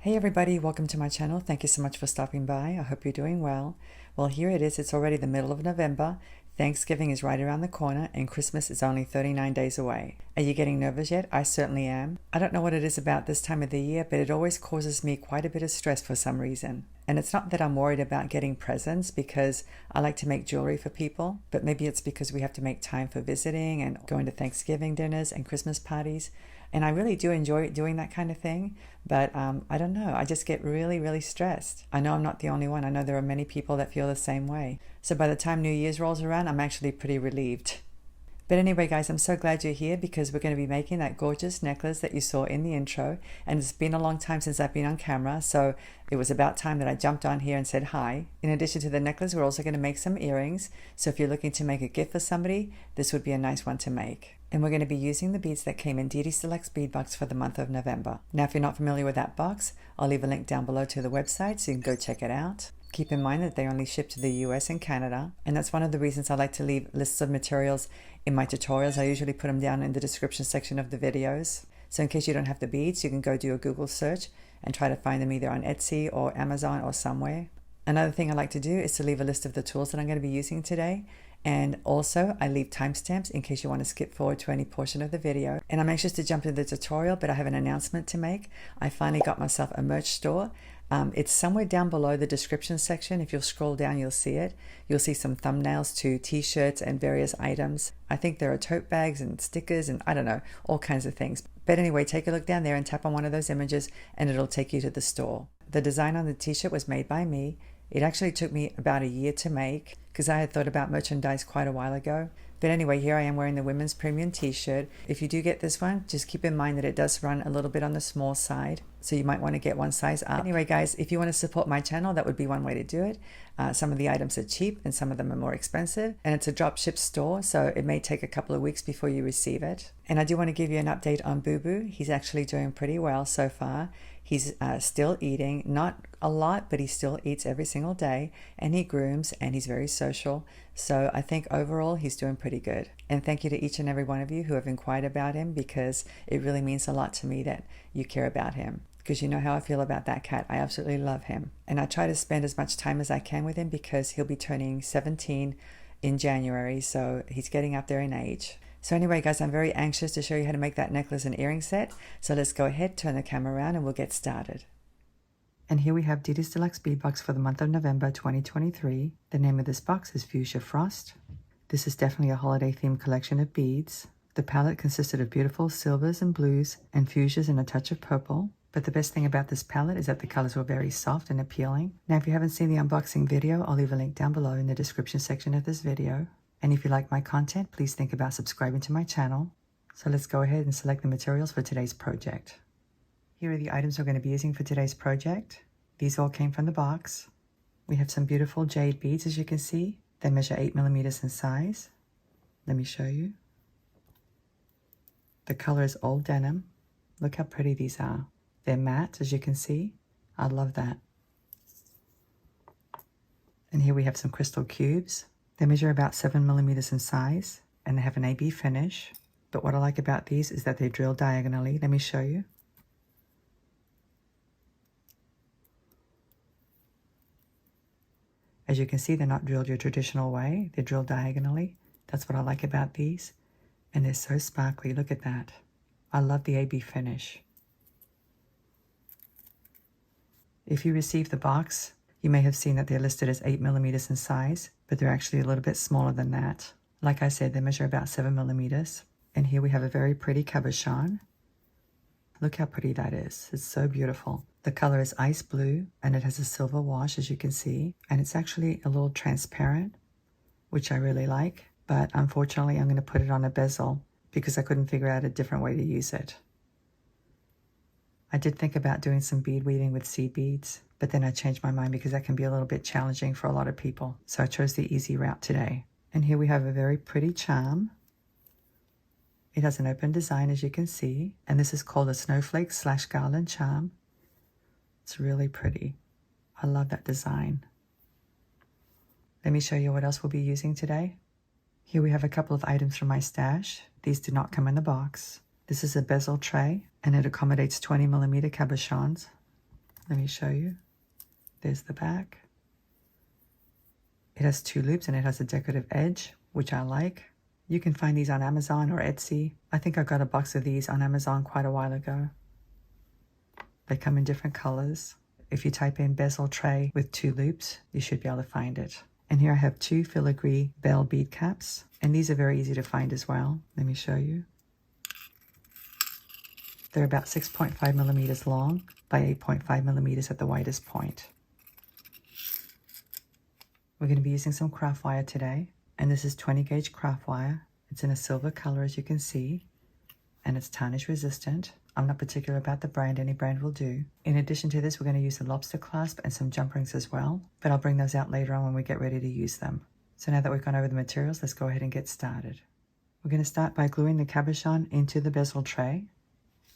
Hey everybody, welcome to my channel. Thank you so much for stopping by. I hope you're doing well. Well, here it is. It's already the middle of November. Thanksgiving is right around the corner and Christmas is only 39 days away. Are you getting nervous yet? I certainly am. I don't know what it is about this time of the year, but it always causes me quite a bit of stress for some reason. And it's not that I'm worried about getting presents because I like to make jewelry for people, but maybe it's because we have to make time for visiting and going to Thanksgiving dinners and Christmas parties. And I really do enjoy doing that kind of thing, but I don't know, I just get really stressed. I know I'm not the only one. I know there are many people that feel the same way. So by the time New Year's rolls around, I'm actually pretty relieved. But anyway, guys, I'm so glad you're here because we're going to be making that gorgeous necklace that you saw in the intro. And it's been a long time since I've been on camera, so it was about time that I jumped on here and said hi. In addition to the necklace, we're also going to make some earrings. So if you're looking to make a gift for somebody, this would be a nice one to make. And we're going to be using the beads that came in Didi's Deluxe Bead box for the month of November. Now, if you're not familiar with that box, I'll leave a link down below to the website so you can go check it out. Keep in mind that they only ship to the US and Canada, and that's one of the reasons I like to leave lists of materials in my tutorials. I usually put them down in the description section of the videos. So in case you don't have the beads, you can go do a Google search and try to find them either on Etsy or Amazon or somewhere. Another thing I like to do is to leave a list of the tools that I'm going to be using today. And also I leave timestamps in case you want to skip forward to any portion of the video. And I'm anxious to jump into the tutorial, but I have an announcement to make. I finally got myself a merch store. It's somewhere down below the description section. If you'll scroll down, you'll see it. You'll see some thumbnails to t-shirts and various items. I think there are tote bags and stickers and I don't know, all kinds of things. But anyway, take a look down there and tap on one of those images and it'll take you to the store. The design on the t-shirt was made by me. It actually took me about a year to make because I had thought about merchandise quite a while ago. But anyway, here I am wearing the women's premium t-shirt. If you do get this one, just keep in mind that it does run a little bit on the small side. So you might want to get one size up. Anyway, guys, if you want to support my channel, that would be one way to do it. Some of the items are cheap and some of them are more expensive. And it's a drop ship store, so it may take a couple of weeks before you receive it. And I do want to give you an update on Booboo. He's actually doing pretty well so far. He's still eating, not a lot, but he still eats every single day, and he grooms, and he's very social. So I think overall he's doing pretty good. And thank you to each and every one of you who have inquired about him because it really means a lot to me that you care about him. Because you know how I feel about that cat. I absolutely love him. And I try to spend as much time as I can with him because he'll be turning 17 in January, so he's getting up there in age. So anyway, guys, I'm very anxious to show you how to make that necklace and earring set. So let's go ahead, turn the camera around, and we'll get started. And here we have Didi's Deluxe Bead box for the month of November 2023. The name of this box is Fuchsia Frost. This is definitely a holiday-themed collection of beads. The palette consisted of beautiful silvers and blues and fuchsias and a touch of purple. But the best thing about this palette is that the colors were very soft and appealing. Now, if you haven't seen the unboxing video, I'll leave a link down below in the description section of this video. And if you like my content, please think about subscribing to my channel. So let's go ahead and select the materials for today's project. Here are the items we're going to be using for today's project. These all came from the box. We have some beautiful jade beads, as you can see. They measure 8mm in size. Let me show you. The color is old denim. Look how pretty these are. They're matte, as you can see. I love that. And here we have some crystal cubes. They measure about 7mm in size, and they have an AB finish. But what I like about these is that they drill diagonally. Let me show you. As you can see, they're not drilled your traditional way. They're drilled diagonally. That's what I like about these. And they're so sparkly. Look at that. I love the AB finish. If you receive the box, you may have seen that they're listed as 8mm in size, but they're actually a little bit smaller than that. Like I said, they measure about 7mm. And here we have a very pretty cabochon. Look how pretty that is. It's so beautiful. The color is ice blue, and it has a silver wash, as you can see. And it's actually a little transparent, which I really like. But unfortunately, I'm going to put it on a bezel because I couldn't figure out a different way to use it. I did think about doing some bead weaving with seed beads, but then I changed my mind because that can be a little bit challenging for a lot of people. So I chose the easy route today. And here we have a very pretty charm. It has an open design, as you can see, and this is called a snowflake / garland charm. It's really pretty. I love that design. Let me show you what else we'll be using today. Here we have a couple of items from my stash. These did not come in the box. This is a bezel tray, and it accommodates 20mm cabochons. Let me show you. There's the back. It has 2 loops and it has a decorative edge, which I like. You can find these on Amazon or Etsy. I think I got a box of these on Amazon quite a while ago. They come in different colors. If you type in bezel tray with 2 loops, you should be able to find it. And here I have 2 filigree bell bead caps, and these are very easy to find as well. Let me show you. They're about 6.5 millimeters long by 8.5 millimeters at the widest point. We're going to be using some craft wire today, and this is 20 gauge craft wire. It's in a silver color, as you can see, and it's tarnish resistant. I'm not particular about the brand, any brand will do. In addition to this, we're going to use the lobster clasp and some jump rings as well, but I'll bring those out later on when we get ready to use them. So now that we've gone over the materials, let's go ahead and get started. We're going to start by gluing the cabochon into the bezel tray.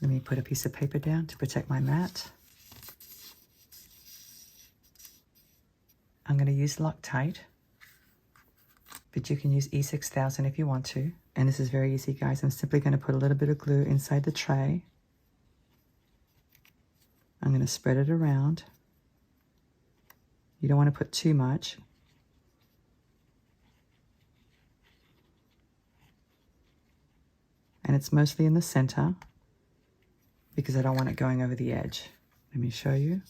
Let me put a piece of paper down to protect my mat. I'm going to use Loctite, but you can use E6000 if you want to. And this is very easy, guys. I'm simply going to put a little bit of glue inside the tray. I'm going to spread it around. You don't want to put too much. And it's mostly in the center because I don't want it going over the edge. Let me show you.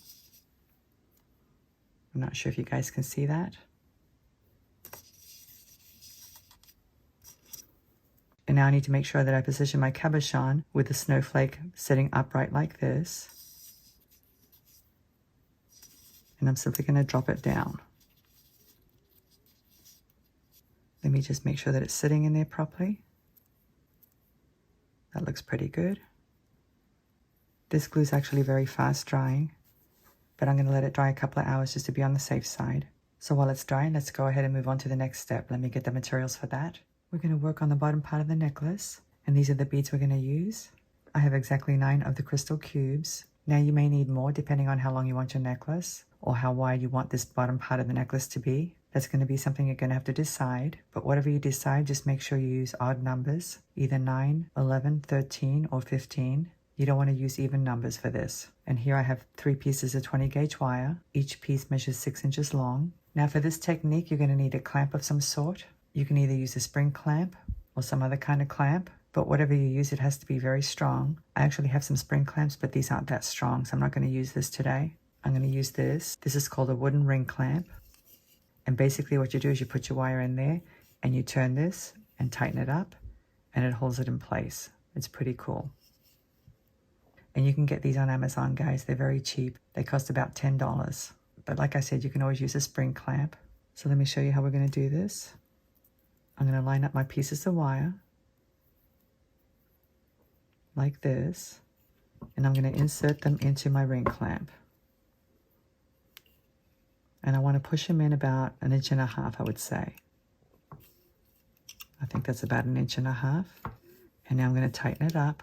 I'm not sure if you guys can see that. And now I need to make sure that I position my cabochon with the snowflake sitting upright like this. And I'm simply going to drop it down. Let me just make sure that it's sitting in there properly. That looks pretty good. This glue is actually very fast drying, but I'm going to let it dry a couple of hours just to be on the safe side. So while it's drying, let's go ahead and move on to the next step. Let me get the materials for that. We're going to work on the bottom part of the necklace, and these are the beads we're going to use. I have exactly 9 of the crystal cubes. Now you may need more depending on how long you want your necklace or how wide you want this bottom part of the necklace to be. That's going to be something you're going to have to decide, but whatever you decide, just make sure you use odd numbers, either 9, 11, 13, or 15. You don't want to use even numbers for this. And here I have 3 pieces of 20 gauge wire. Each piece measures 6 inches long. Now for this technique, you're going to need a clamp of some sort. You can either use a spring clamp or some other kind of clamp, but whatever you use, it has to be very strong. I actually have some spring clamps, but these aren't that strong, so I'm not going to use this today. I'm going to use this. This is called a wooden ring clamp. And basically what you do is you put your wire in there and you turn this and tighten it up and it holds it in place. It's pretty cool. And you can get these on Amazon, guys. They're very cheap. They cost about $10. But like I said, you can always use a spring clamp. So let me show you how we're going to do this. I'm going to line up my pieces of wire like this, and I'm going to insert them into my ring clamp. And I want to push them in about 1.5 inches, I would say. I think that's about 1.5 inches. And now I'm going to tighten it up.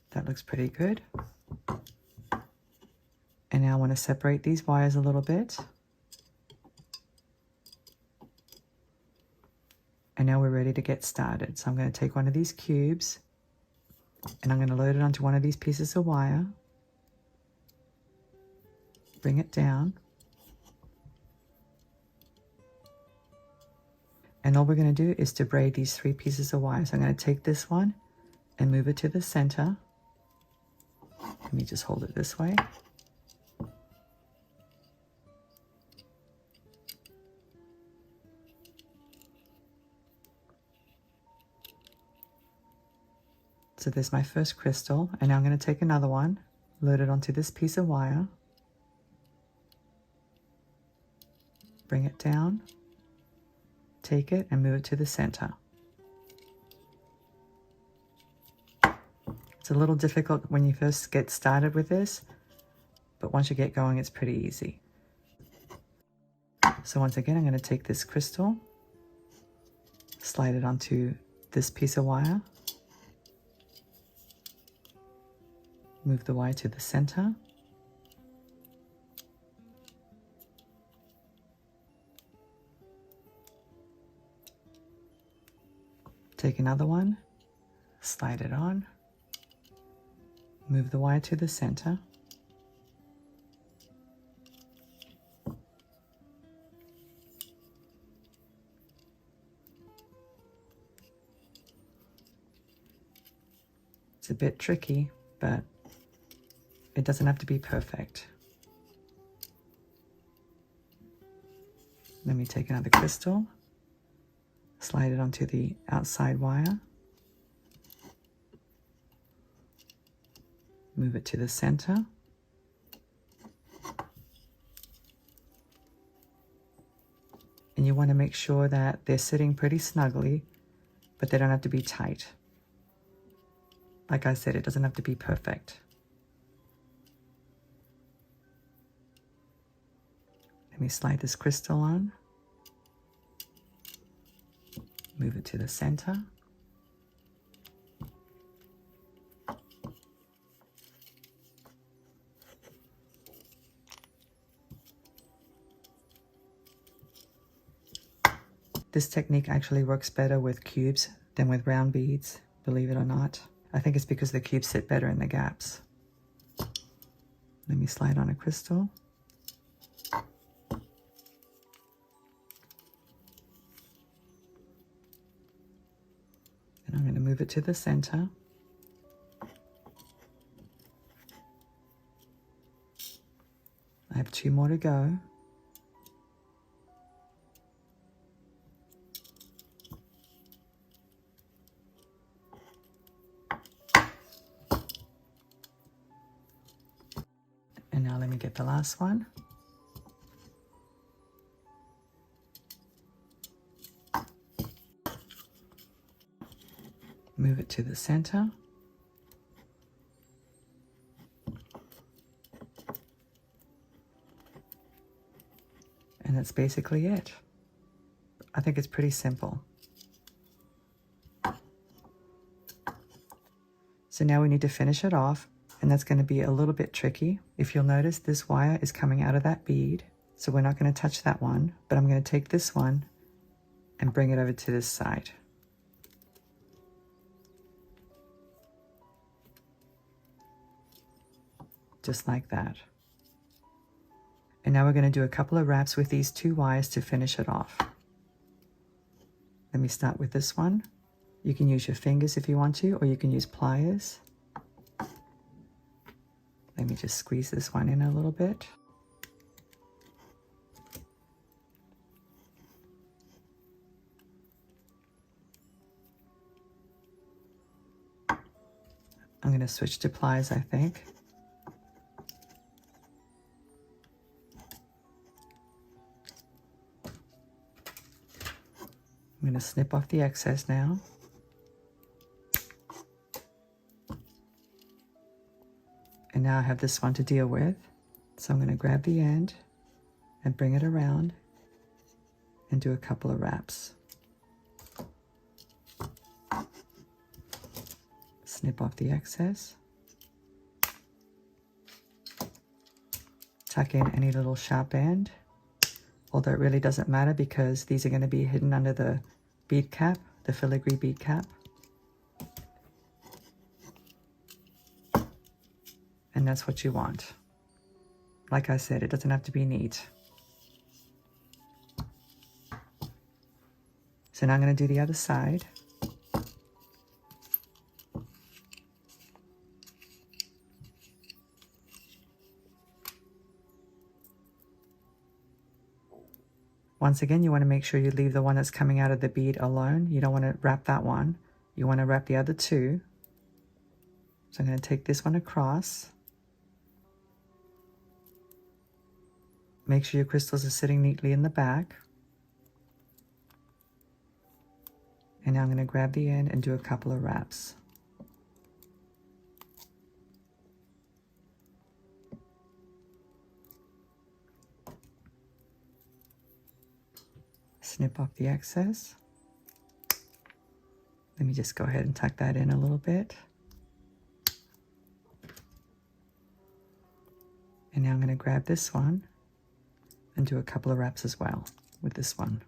That looks pretty good. And now I want to separate these wires a little bit. And now we're ready to get started. So I'm going to take one of these cubes and I'm going to load it onto one of these pieces of wire. Bring it down. And all we're going to do is to braid these 3 pieces of wire. So I'm going to take this one and move it to the center. Let me just hold it this way. So there's my first crystal, and now I'm going to take another one, load it onto this piece of wire, bring it down, take it and move it to the center. It's a little difficult when you first get started with this, but once you get going, it's pretty easy. So once again, I'm going to take this crystal, slide it onto this piece of wire, move the wire to the center, Take another one, slide it on, move the wire to the center, it's a bit tricky, but it doesn't have to be perfect. Let me take another crystal, slide it onto the outside wire, move it to the center, and you want to make sure that they're sitting pretty snugly, but they don't have to be tight. Like I said, it doesn't have to be perfect. Let me slide this crystal on, move it to the center, this technique actually works better with cubes than with round beads, believe it or not. I think it's because the cubes sit better in the gaps. Let me slide on a crystal. And I'm going to move it to the center. I have 2 more to go. And now let me get the last one. Move it to the center. And that's basically it. I think it's pretty simple. So now we need to finish it off, and that's going to be a little bit tricky. If you'll notice, this wire is coming out of that bead, so we're not going to touch that one, but I'm going to take this one and bring it over to this side. Just like that. And now we're going to do a couple of wraps with these 2 wires to finish it off. Let me start with this one. You can use your fingers if you want to, or you can use pliers. Let me just squeeze this one in a little bit. I'm going to switch to pliers, I think. I'm going to snip off the excess now. And now I have this one to deal with. So I'm going to grab the end and bring it around and do a couple of wraps. Snip off the excess. Tuck in any little sharp end. Although it really doesn't matter because these are going to be hidden under the bead cap, the filigree bead cap. And that's what you want. Like I said, it doesn't have to be neat. So now I'm going to do the other side. Once again, you want to make sure you leave the one that's coming out of the bead alone. You don't want to wrap that one. You want to wrap the other 2. So I'm going to take this one across. Make sure your crystals are sitting neatly in the back. And now I'm going to grab the end and do a couple of wraps. Snip off the excess. Let me just go ahead and tuck that in a little bit. And now I'm going to grab this one and do a couple of wraps as well with this one.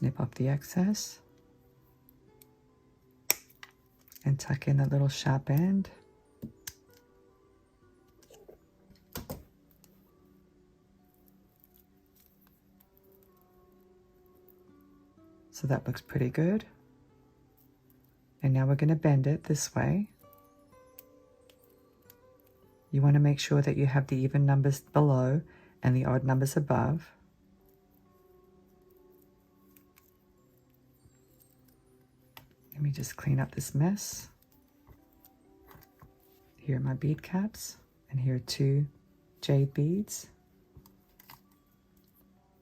snip off the excess and tuck in the little sharp end. So that looks pretty good. And now we're going to bend it this way. You want to make sure that you have the even numbers below and the odd numbers above. Let me just clean up this mess. Here are my bead caps, and here are 2 jade beads.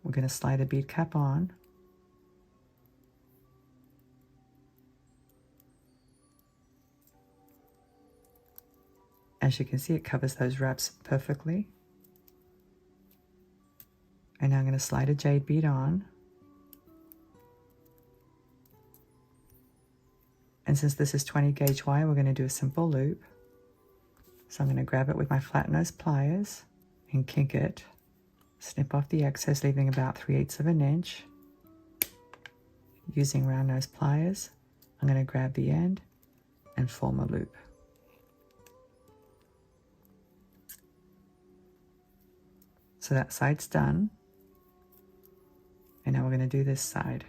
We're going to slide a bead cap on. As you can see, it covers those wraps perfectly. And now I'm going to slide a jade bead on. And since this is 20 gauge wire, we're going to do a simple loop. So I'm going to grab it with my flat nose pliers and kink it. Snip off the excess, leaving about 3/8 of an inch. Using round nose pliers, I'm going to grab the end and form a loop. So that side's done. And now we're going to do this side.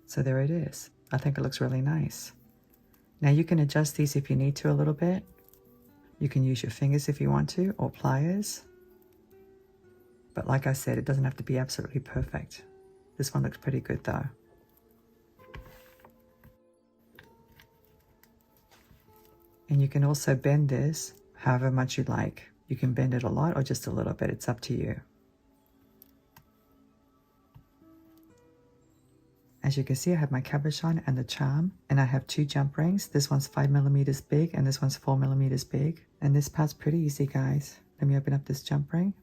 So there it is. I think it looks really nice. Now you can adjust these if you need to a little bit. You can use your fingers if you want to, or pliers. But like I said, it doesn't have to be absolutely perfect. This one looks pretty good though. And you can also bend this however much you like. You can bend it a lot or just a little bit. It's up to you. As you can see, I have my cabochon and the charm, and I have 2 jump rings. This one's 5mm big and this one's 4mm big. And this part's pretty easy, guys. Let me open up this jump ring.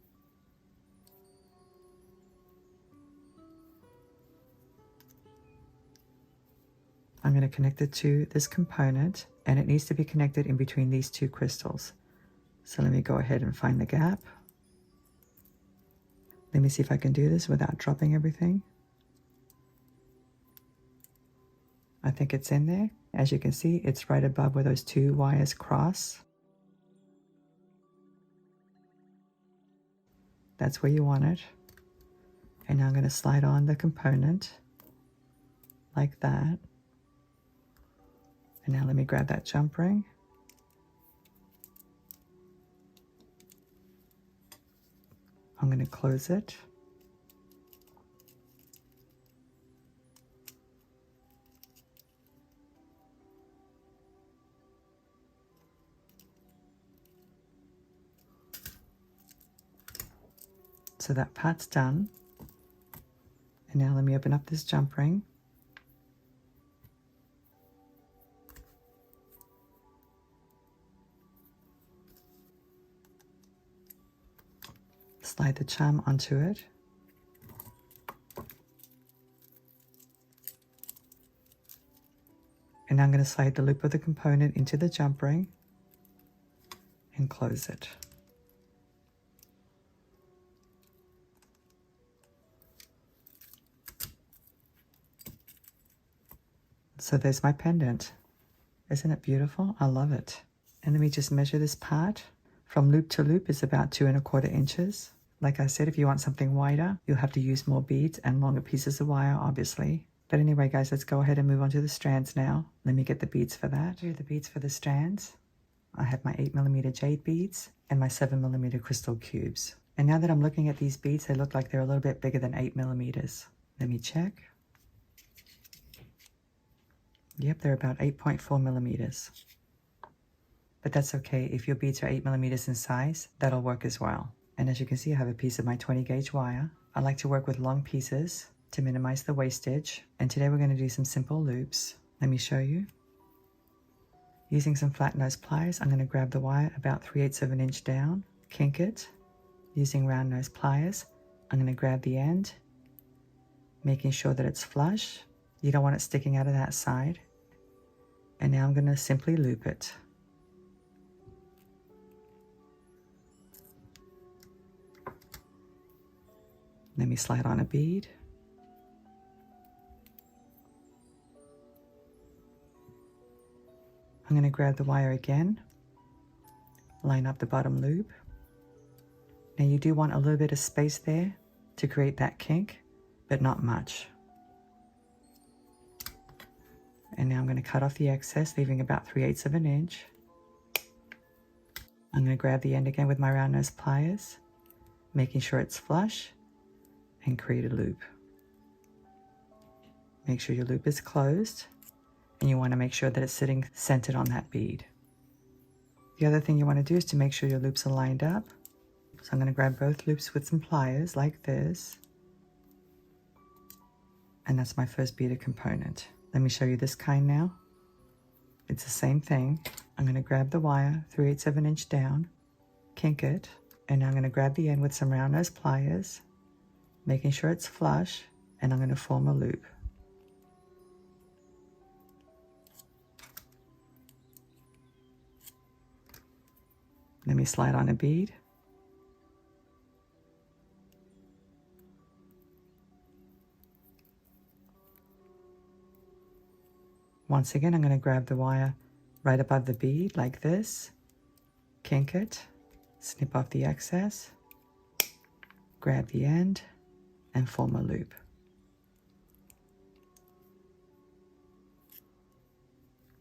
I'm going to connect it to this component, and it needs to be connected in between these 2 crystals. So let me go ahead and find the gap. Let me see if I can do this without dropping everything. I think it's in there. As you can see, it's right above where those 2 wires cross. That's where you want it. And now I'm going to slide on the component like that. And now let me grab that jump ring. I'm going to close it. So that part's done. And now let me open up this jump ring. Slide the charm onto it. And now I'm going to slide the loop of the component into the jump ring and close it. So there's my pendant. Isn't it beautiful? I love it. And let me just measure this part. From loop to loop is about 2 1/4 inches. Like I said, if you want something wider, you'll have to use more beads and longer pieces of wire, obviously. But anyway, guys, let's go ahead and move on to the strands now. Let me get the beads for that. Here are the beads for the strands. I have my 8mm jade beads and my 7mm crystal cubes. And now that I'm looking at these beads, they look like they're a little bit bigger than 8mm. Let me check. Yep, they're about 8.4mm. But that's okay. If your beads are 8mm in size, that'll work as well. And as you can see, I have a piece of my 20 gauge wire. I like to work with long pieces to minimize the wastage. And today we're going to do some simple loops. Let me show you. Using some flat nose pliers, I'm going to grab the wire about 3/8 of an inch down, kink it. Using round nose pliers, I'm going to grab the end, making sure that it's flush. You don't want it sticking out of that side. And now I'm going to simply loop it. Let me slide on a bead. I'm going to grab the wire again, line up the bottom loop. Now you do want a little bit of space there to create that kink, but not much. And now I'm going to cut off the excess, leaving about 3/8 of an inch. I'm going to grab the end again with my round nose pliers, making sure it's flush, and create a loop. Make sure your loop is closed, and you want to make sure that it's sitting centered on that bead. The other thing you want to do is to make sure your loops are lined up. So I'm going to grab both loops with some pliers like this. And that's my first beaded component. Let me show you this kind now. It's the same thing. I'm going to grab the wire 3/8 of an inch down, kink it, and now I'm going to grab the end with some round nose pliers, making sure it's flush, and I'm going to form a loop. Let me slide on a bead. Once again, I'm going to grab the wire right above the bead like this, kink it, snip off the excess, grab the end, and form a loop.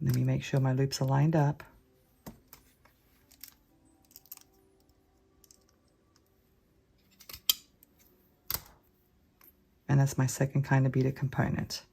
Let me make sure my loops are lined up. And that's my second kind of beaded component.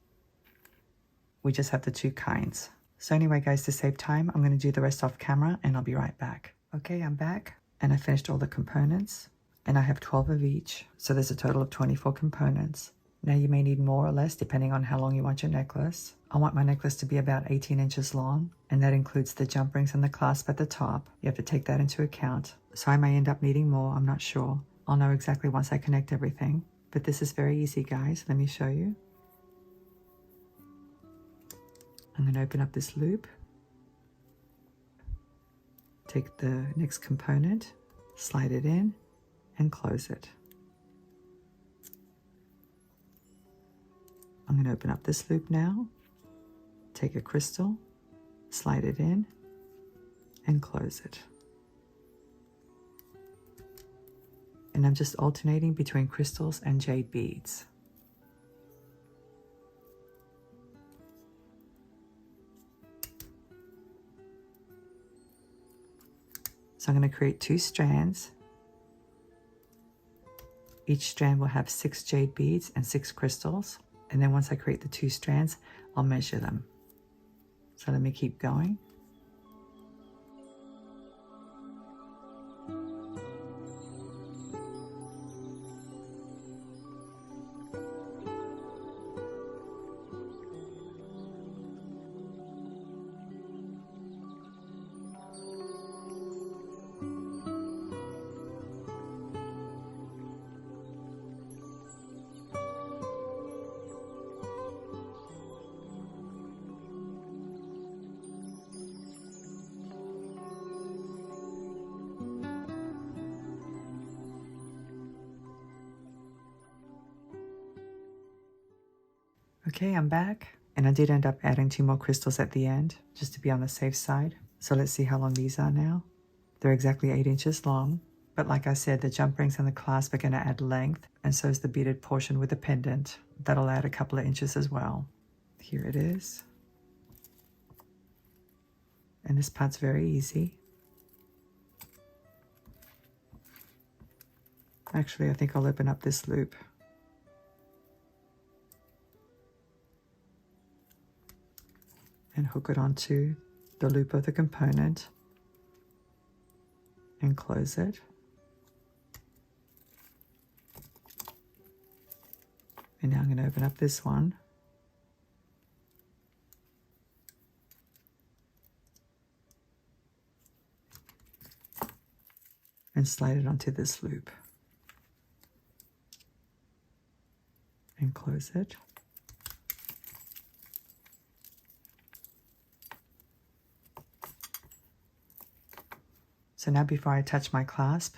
We just have the two kinds. So anyway, guys, to save time, I'm going to do the rest off camera and I'll be right back. Okay, I'm back and I finished all the components and I have 12 of each. So there's a total of 24 components. Now you may need more or less depending on how long you want your necklace. I want my necklace to be about 18 inches long, and that includes the jump rings and the clasp at the top. You have to take that into account. So I may end up needing more, I'm not sure. I'll know exactly once I connect everything. But this is very easy, guys. Let me show you. I'm going to open up this loop. Take the next component, slide it in, and close it. I'm going to open up this loop now, take a crystal, slide it in, and close it. And I'm just alternating between crystals and jade beads. So I'm going to create 2 strands. Each strand will have 6 jade beads and 6 crystals. And then once I create the 2 strands, I'll measure them. So let me keep going. Okay, I'm back, and I did end up adding 2 more crystals at the end, just to be on the safe side. So let's see how long these are now. They're exactly 8 inches long, but like I said, the jump rings and the clasp are going to add length, and so is the beaded portion with the pendant. That'll add a couple of inches as well. Here it is. And this part's very easy. Actually, I think I'll open up this loop. And hook it onto the loop of the component and close it. And now I'm going to open up this one. And slide it onto this loop. And close it. So now before I attach my clasp,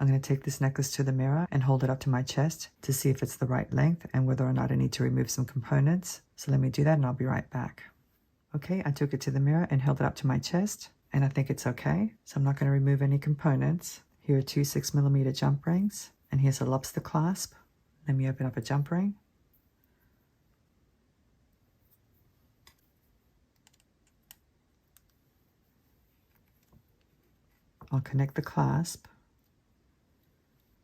I'm going to take this necklace to the mirror and hold it up to my chest to see if it's the right length and whether or not I need to remove some components. So let me do that and I'll be right back. Okay, I took it to the mirror and held it up to my chest and I think it's okay. So I'm not going to remove any components. Here are two 6mm jump rings and here's a lobster clasp. Let me open up a jump ring. I'll connect the clasp.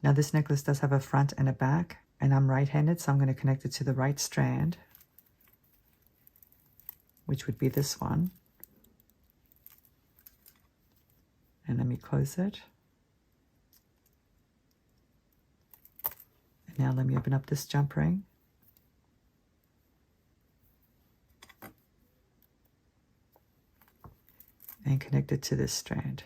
Now this necklace does have a front and a back, and I'm right-handed, so I'm going to connect it to the right strand, which would be this one. And let me close it. And now let me open up this jump ring. And connect it to this strand.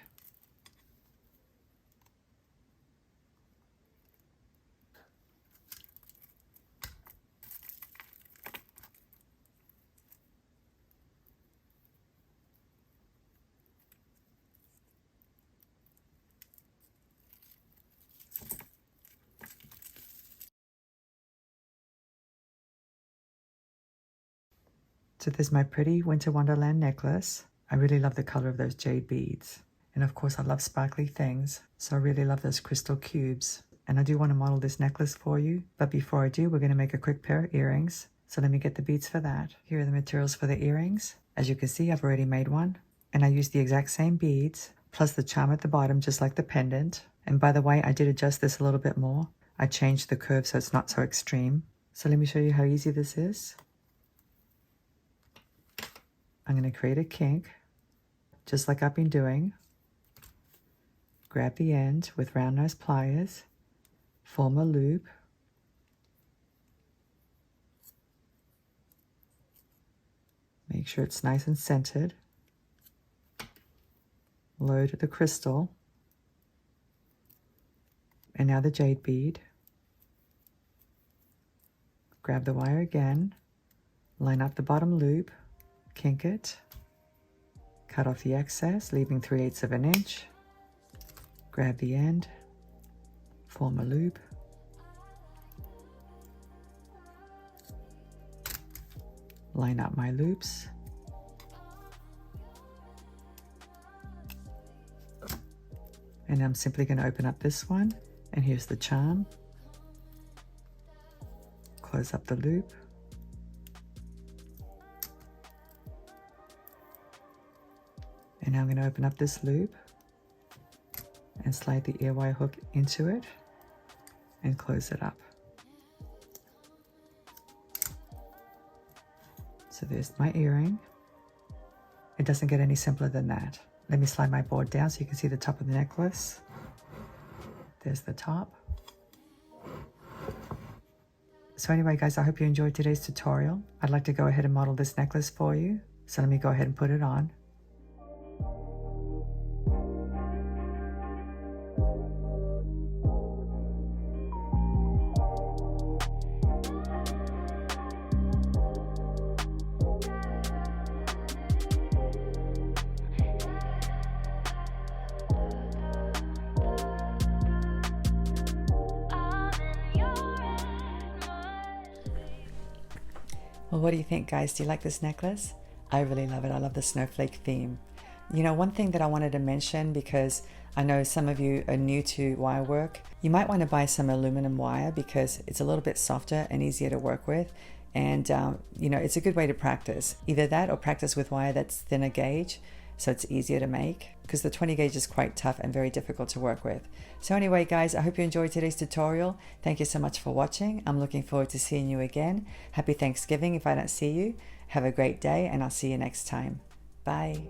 So there's my pretty Winter Wonderland necklace. I really love the color of those jade beads. And of course I love sparkly things, so I really love those crystal cubes. And I do want to model this necklace for you, but before I do, we're going to make a quick pair of earrings. So let me get the beads for that. Here are the materials for the earrings. As you can see, I've already made one. And I used the exact same beads, plus the charm at the bottom, just like the pendant. And by the way, I did adjust this a little bit more. I changed the curve so it's not so extreme. So let me show you how easy this is. I'm going to create a kink, just like I've been doing. Grab the end with round nose pliers, form a loop, make sure it's nice and centered, load the crystal, and now the jade bead. Grab the wire again, line up the bottom loop, kink it, cut off the excess, leaving 3/8 of an inch. Grab the end, form a loop, line up my loops, and I'm simply going to open up this one, and here's the charm. Close up the loop. And now I'm going to open up this loop and slide the ear wire hook into it and close it up. So there's my earring. It doesn't get any simpler than that. Let me slide my board down so you can see the top of the necklace. There's the top. So anyway, guys, I hope you enjoyed today's tutorial. I'd like to go ahead and model this necklace for you. So let me go ahead and put it on. Well, what do you think, guys? Do you like this necklace? I really love it. I love the snowflake theme. You know, one thing that I wanted to mention, because I know some of you are new to wire work, you might want to buy some aluminum wire because it's a little bit softer and easier to work with. And, you know, it's a good way to practice. Either that or practice with wire that's thinner gauge, so it's easier to make, because the 20 gauge is quite tough and very difficult to work with. So anyway, guys, I hope you enjoyed today's tutorial. Thank you so much for watching. I'm looking forward to seeing you again. Happy Thanksgiving if I don't see you. Have a great day, and I'll see you next time. Bye.